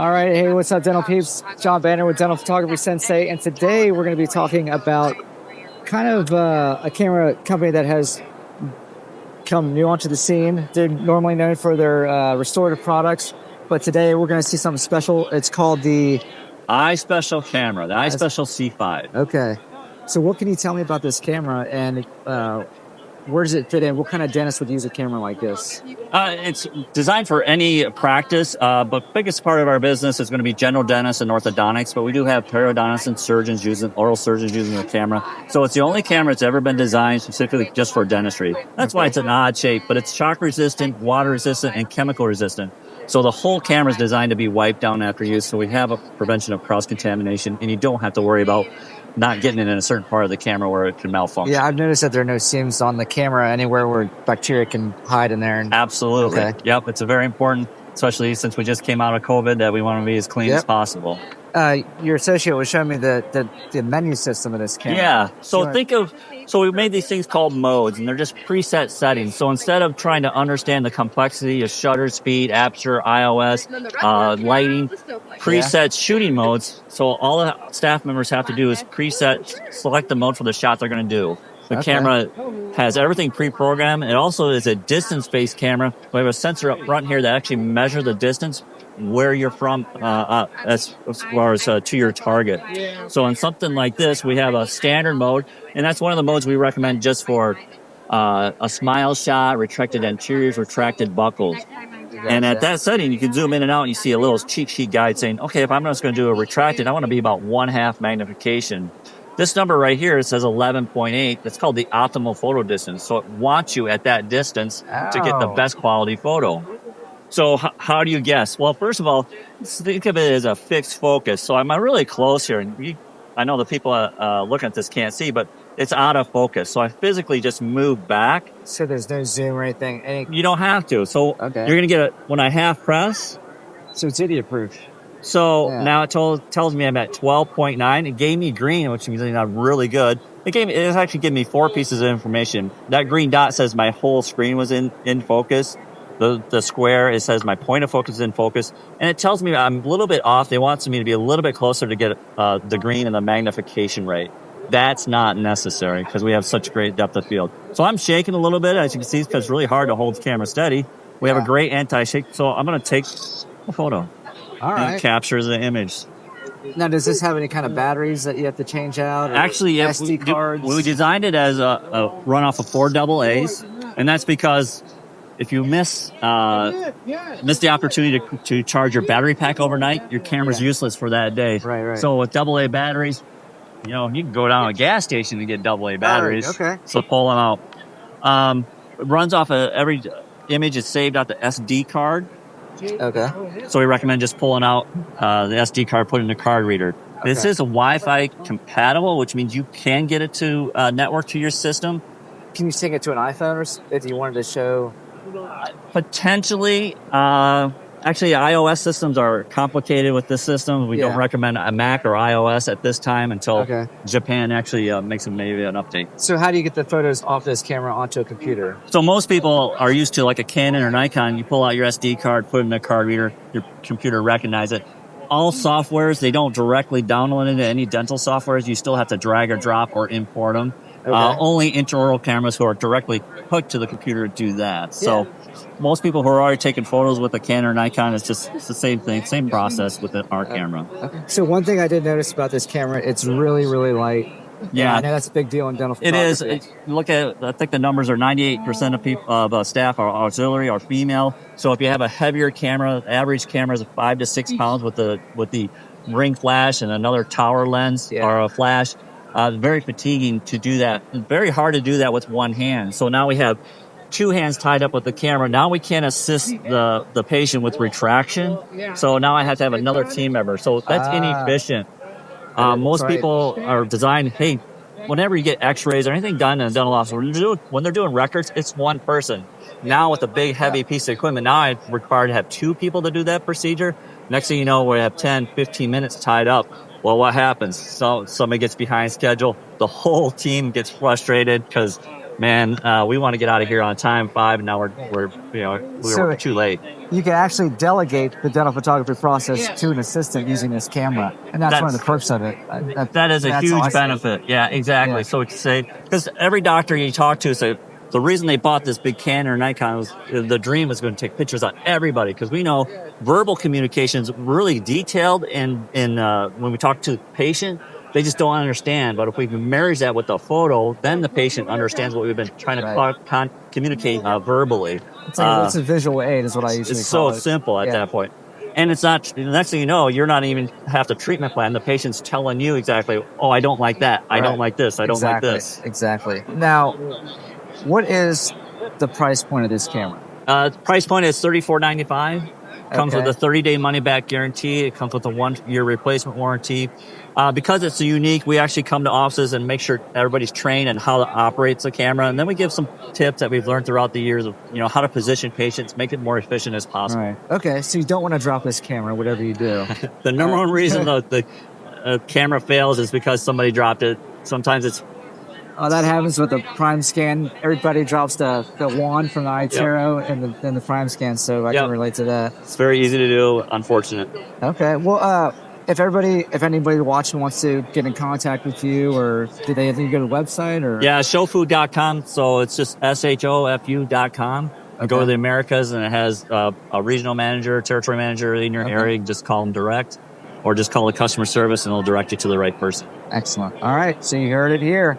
All right, hey, what's up, dental peeps? John Banner with Dental Photography Sensei, and today we're going to be talking about kind of a camera company that has come new onto the scene. They're normally known for their restorative products, but today we're going to see something special. It's called the EyeSpecial camera, the EyeSpecial C5. Okay. So what can you tell me about this camera, and where does it fit in? What kind of dentist would use a camera like this? It's designed for any practice, but biggest part of our business is going to be general dentists and orthodontics, but we do have periodontists and surgeons oral surgeons using the camera. So it's the only camera that's ever been designed specifically just for dentistry. That's why it's an odd shape, but it's shock resistant, water resistant, and chemical resistant. So the whole camera is designed to be wiped down after use, so we have a prevention of cross-contamination, and you don't have to worry about not getting it in a certain part of the camera where it can malfunction. Yeah, I've noticed that there are no seams on the camera anywhere where bacteria can hide in there. Absolutely. Okay. Yep, it's a very important, especially since we just came out of COVID, that we want to be as clean as possible. Your associate was showing me the menu system of this camera. Yeah, so we made these things called modes, and they're just preset settings. So instead of trying to understand the complexity of shutter speed, aperture, iOS, lighting, preset shooting modes, so all the staff members have to do is select the mode for the shot they're going to do. The camera has everything pre-programmed. It also is a distance-based camera. We have a sensor up front here that actually measures the distance where you're from as far as to your target. So in something like this, we have a standard mode, and that's one of the modes we recommend just for a smile shot, retracted anteriors, retracted buccals. And at that setting, you can zoom in and out, and you see a little cheat sheet guide saying, okay, if I'm just going to do a retracted, I want to be about 1/2 magnification. This number right here says 11.8. That's called the optimal photo distance. So it wants you at that distance to get the best quality photo. So how do you guess? Well, first of all, think of it as a fixed focus. So I'm really close here, and I know the people looking at this can't see, but it's out of focus. So I physically just move back. So there's no zoom or anything? You don't have to. So you're going to get it when I half press. So it's idiot proof. So now it tells me I'm at 12.9. It gave me green, which means I'm really good. It actually gave me 4 pieces of information. That green dot says my whole screen was in focus. The square, it says my point of focus is in focus. And it tells me I'm a little bit off. They want me to be a little bit closer to get the green and the magnification rate. That's not necessary because we have such great depth of field. So I'm shaking a little bit, as you can see, because it's really hard to hold the camera steady. We have a great anti-shake. So I'm going to take a photo. All right. And it captures the image. Now, does this have any kind of batteries that you have to change out? Actually, SD cards? We designed it as a run off of 4 AA's, and that's because if you miss the opportunity to charge your battery pack overnight, your camera's useless for that day. Right. So with AA batteries, you can go down to a gas station and get AA batteries. Okay. So pull them out. It runs off of every image is saved out the SD card. Okay. So we recommend just pulling out the SD card, put it in the card reader. Okay. This is a Wi-Fi compatible, which means you can get it to network to your system. Can you sync it to an iPhone, or if you wanted to show? Potentially. Actually, iOS systems are complicated with this system. We don't recommend a Mac or iOS at this time until Japan actually makes maybe an update. So how do you get the photos off this camera onto a computer? So most people are used to like a Canon or Nikon. You pull out your SD card, put it in the card reader, your computer recognizes it. All softwares, they don't directly download into any dental softwares. You still have to drag or drop or import them. Only intraoral cameras who are directly hooked to the computer do that. So most people who are already taking photos with a Canon or Nikon, it's the same thing, same process with our camera. Okay. So one thing I did notice about this camera, it's really, really light. Yeah, I know that's a big deal in dental photography. It is. Look at, I think the numbers are 98% of people staff are auxiliary or female. So if you have a heavier camera, average camera is 5 to 6 pounds with the ring flash and another tower lens or a flash. Very fatiguing to do that. It's very hard to do that with one hand. So now we have 2 hands tied up with the camera. Now we can't assist the patient with retraction. So now I have to have another team member. So that's inefficient. Most people are designed, hey, whenever you get x-rays or anything done in a dental office, when they're doing records, it's one person. Now with a big, heavy piece of equipment, now I'm required to have 2 people to do that procedure. Next thing you know, we have 10, 15 minutes tied up. Well, what happens? So somebody gets behind schedule. The whole team gets frustrated because Man, we want to get out of here on time 5, and now we're So too late. you can actually delegate the dental photography process to an assistant using this camera, and that's one of the perks of it. That is a That's huge awesome. benefit. Yeah, exactly. Yeah. So we can say, because every doctor you talk to say the reason they bought this big Canon or Nikon was the dream was going to take pictures on everybody, because we know verbal communication is really detailed, and when we talk to the patient, they just don't understand. But if we can marry that with the photo, then the patient understands what we've been trying to communicate verbally. It's a visual aid, is what I usually It's call so it. simple at that point. And it's not, the next thing you know, you're not even have the treatment plan. The patient's telling you exactly, oh, I don't like that. I don't like this. I don't like this. Exactly. Now, what is the price point of this camera? Price point is $34.95. Comes Okay. with a 30-day money-back guarantee. It comes with a 1-year replacement warranty. Because it's unique, we actually come to offices and make sure everybody's trained on how to operate the camera. And then we give some tips that we've learned throughout the years of, how to position patients, make it more efficient as possible. Right. Okay, so you don't want to drop this camera, whatever you do. The number one reason the camera fails is because somebody dropped it. Sometimes it's... that happens with the prime scan. Everybody drops the wand from the iTero and the prime scan, so I can relate to that. It's very easy to do, unfortunate. Okay, well, if anybody watching wants to get in contact with you, or do they go to the website? Or yeah, shofu.com. So it's just shofu.com. Go to the Americas, and it has a regional manager, territory manager in your area. You can just call them direct, or just call the customer service, and they'll direct you to the right person. Excellent. All right, so you heard it here.